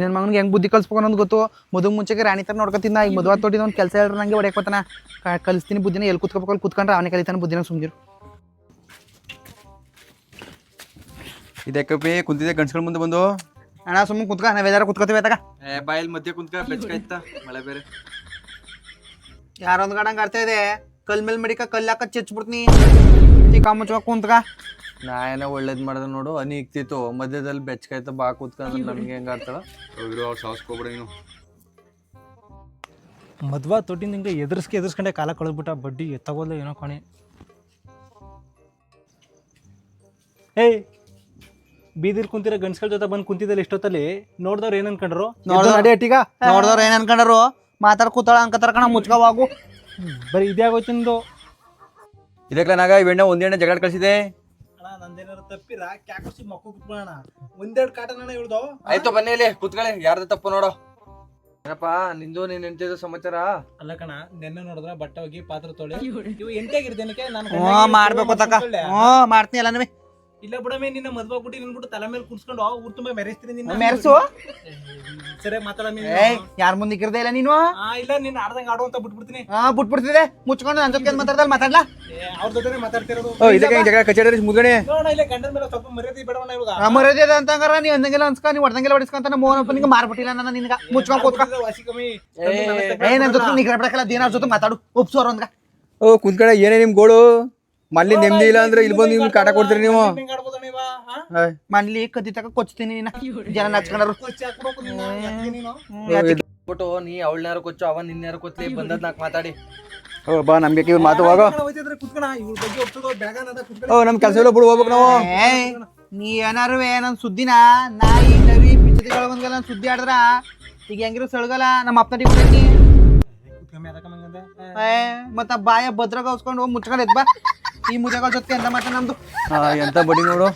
ನನ್ನ ಮಗನಿಗೆ ಹೆಂಗ್ ಬುದ್ಧಿ ಕಲ್ಸ್ಬೇಕು ಅನ್ನೋದು ಗೊತ್ತು. ಮದುವೆ ಮುಂಚೆಗೆ ರಾಣಿ ತರ ನೋಡ್ಕೊತಿದ್ದ. ಈಗ ಮದುವೆ ತೊಟ್ಟಿದ ಒಂದು ಕೆಲಸ ಹೇಳ್ರೆ ನಂಗೆ ಹೊಡೆಯಕ್ ಬರ್ತಾನ. ಕಲಿಸ್ತೀನಿ ಬುದ್ಧಿನ. ಎಲ್ಲಿ ಕುತ್ಕೋಬೇಕು ಅಲ್ಲಿ ಕುತ್ಕೊಂಡ್ರೆ ಅವನೇ ಕಲಿತಾನೆ ಬುದ್ಧಿನ. ಸುಮ್ಗಿರು. ಇದಕ್ಕೆ ಕುಂತಿದ್ದೆ ಗಂಡ್ಸ್ಗಳ ಮುಂದೆ ಬಂದು. ಅಣ್ಣ ಸುಮ್ಮನೆ ಕುತ್ಕ, ನಾವೆಲ್ಲಾರು ಕುತ್ಕೋತೀವಿ ಆತಾಗ. ಬಾಯಲ್ಲಿ ಮಧ್ಯೆ ಕುಂತ್ಕ ಬೆಚ್ಚಕಾಯ್ತ ಮಳೆ ಬೇರೆ. ಯಾರೊಂದು ಗಡಂಗ್ ಆಡ್ತಾ ಇದೆ. ಕಲ್ ಮೇಲೆ ಮಡಿಕ ಕಲ್ಲಾಕ ಚೆಚ್ಬಿಡ್ತೀನಿ. ಮುಚ್ಚ ಕುಂತ್ಕ. ನಾ ಏನೋ ಒಳ್ಳೇದ್ ಮಾಡ್ದೆ ನೋಡು. ಹನಿ ಇಕ್ತಿತ್ತು ಮಧ್ಯದಲ್ಲಿ ಬೆಚ್ಚಕಾಯ್ತ ಬಾ ಕೂತ್ಕೊಂಡ್ರೆ ನಮ್ಗೆ ಹೆಂಗ ಆಡ್ತಾಳ. ಅವ್ರು ಸಾವಸ್ಕೋಬಿಡ ನೀನು. ಮದ್ವಾ ತೊಟ್ಟಿನ ಹಿಂಗೆ ಎದುರ್ಸ್ಕೊಂಡೆ ಕಾಲ ಕಳೆದ್ಬಿಟ್ಟ. ಬಡ್ಡಿ ತಗೋಲ್ಲ ಏನೋ ಕೊನೆ. ಏಯ್ ಬೀದಿಲ್ ಕುಂತಿರೋ ಗಂಡ್ಸ್ಗಳ ಜೊತೆ ಬಂದು ಕುಂತಿದ್ದಲ್ಲಿ ಇಷ್ಟೊತ್ತಲ್ಲಿ ನೋಡ್ದವ್ರು ಏನ್ ಅನ್ಕೊಂಡ್ರು? ನೋಡ್ದವ್ರು ಏನ್ ಅನ್ಕೊಂಡರು? ಮಾತಾಡ್ ಕೂತಾಳ ಅಂಕತಾರ ಕಣ. ಮುಚ್ಕೋವಾಗು. ಬರೀ ಇದೇ ಆಗೋಯ್ತು ನಿಂದು. ಇದಕ್ಕೆ ನಾಗ ಇವೆಣ್ಣ ಒಂದೇಣ್ಣ ಜಗಳ ಕಳ್ಸಿದೆ. ಅಣ್ಣ ನಂದೇನಾರು ತಪ್ಪಿರ ಕ್ಯಾಕೋಸಿ ಮಕ್ಕ ಕುತ್ಕೊಳ್ಳೋಣ. ಒಂದೆರಡು ಕಾಟನ ಹೇಳ್ದೋ. ಆಯ್ತು ಬನ್ನಿ ಇಲ್ಲಿ ಕುತ್ಕೊಳ್ಳಿ. ಯಾರ್ದು ತಪ್ಪು ನೋಡು. ಏನಪ್ಪ ನಿಂದು ನೀನ್ ಎಂತಿದ್ದು ಸಮಾಚಾರ? ಅಲ್ಲ ಕಣ, ನೆನ್ನೆ ನೋಡಿದ್ರ ಬಟ್ಟೆ ಹೋಗಿ ಪಾತ್ರ ತೊಳೆ ಇವು ಎಂಟಾಗಿರ್ದೇನಕ್ಕೆ ನಾನು ಮಾಡ್ಬೇಕು ತಕ. ಮಾಡ್ತೀನಿ ಎಲ್ಲನೂ. ಇಲ್ಲ ಬಿಡಮೆ, ನಿನ್ನ ಮದ್ವೆ ಆಗ್ಬಿಟ್ಟು ನಿನ್ಬಿಟ್ಟು ತಲೆ ಮೇಲೆ ಕುಡ್ಸ್ಕೊಂಡು ಊರ್ ತುಂಬಾ ಮೆರೆಸ್ತೀನಿ ನಿನ್ನ. ಮೆರ್ಸು. ಸರಿ ಮಾತಾಡಮೆ. ಯಾರ ಮುಂದೆ ಇಕ್ಕಿರ್ದೆ ಇಲ್ಲ ನೀನು? ಇಲ್ಲ ನಿನ್ನ ಆಡ್ದಂಗ ಆಡು ಅಂತ ಬಿಟ್ಬಿಡ್ತೀನಿ. ಬಿಟ್ಬಿಡ್ತಿದೆ. ಮುಚ್ಕೊಂಡು ನನ್ ಜೊತೆ ಮಾತಾಡ್ದಲ್ಲ ಮಾತಾಡ್ಲಾ? ಅವ್ರ ಜೊತೆ ಮಾತಾಡ್ತಿರೋದು. ಇದಕ್ಕೆ ಜಗಳ ಕಚೇರಿ ಮುದ್ಗಣೆ ನೋಡ ಇಲ್ಲ ಗಂಡನ ಮೇಲೆ ಸ್ವಲ್ಪ ಮರ್ಯಾದೆ ಬೇಡವಣ್ಣ ಇವಾಗ. ಮರ್ಯಾದೆ ಅಂತಂಗಾರ ನೀ ಅಂದಂಗೆಲ್ಲ ಅನ್ಸ್ಕ. ನೀ ಹೊಡೆದಂಗೆಲ್ಲ ಹೊಡಿಸ್ಕೊಂತ ಮೋಹನಪ್ಪ ನಿಂಗೆ ಮಾರ್ಬಿಟ್ಟಿಲ್ಲ ನನ್ನ. ನಿನ್ಗ ಮುಚ್ಕೊಂಡ್ ಕೂತ್ಕ. ವಾಸಿ ಕಮ್ಮಿ ನನ್ ಜೊತೆ ನಿಗ್ರ ಬಿಡಕಲ್ಲ. ದೇನ ಜೊತೆ ಮಾತಾಡು. ಒಪ್ಸೋರ್ ಅಂದ್ಗ. ಓ ಕುಂತ್ಕಡೆ ಏನೇ ನಿಮ್ ಗೋಳು? ಮಲ್ಲಿ ನೆಮ್ಮದಿ ಇಲ್ಲ ಅಂದ್ರೆ ಇಲ್ಲಿ ಬಂದು ನಿಮ್ಗೆ ಕಾಟ ಕೊಡ್ತೀರಿ ನೀವು. ಮನ್ಲಿ ಕದ್ದಿ ತಕ ಕೊಚ್ತೀನಿ ನೀನ. ಜನ ನಚ್ಕೊಂಡ್ರು. ಬಿಟ್ಟು ನೀ ಅವಳನ್ಯಾರು ಕೊಚ್ಚು ಅವ ನಿನ್ಯಾರು ಕೊಚ್ಚಲಿ ಬಂದದ್ ನಾಕ್ ಮಾತಾಡಿ. ಓ ಬಾ ನಮ್ಗೆ ಇವ್ರು ಮಾತು ಹೋಗೋ. ಓ ನಮ್ ಕೆಲಸ ಎಲ್ಲ ಬಿಡು ಹೋಗ್ಬೇಕು ನಾವು. ನೀ ಏನಾರು ನನ್ ಸುದ್ದಿನ ನಾಯಿ ನವಿ ಪಿಚ್ಚತಿಗಳೊಂದ್ಗೆಲ್ಲ ನನ್ ಸುದ್ದಿ ಆಡಿದ್ರ ಈಗ ಹೆಂಗಿರೋ ಸಳ್ಗಲ್ಲ. ನಮ್ಮ ಅಪ್ಪನಟಿ ಕೊಡ್ತೀನಿ. ಮತ್ತ ಬಾಯ ಭದ್ರಾಗ ಹೊಸ್ಕೊಂಡು ಮುಚ್ಕೊಂಡ್ ಎದ್ ಬಾ. ಈ ಮುಜಗಳ ಜೊತೆ ಎಂತ ಮಾತ ನಮ್ದು. ಎಂತ ಬಡಿ ನೋಡು.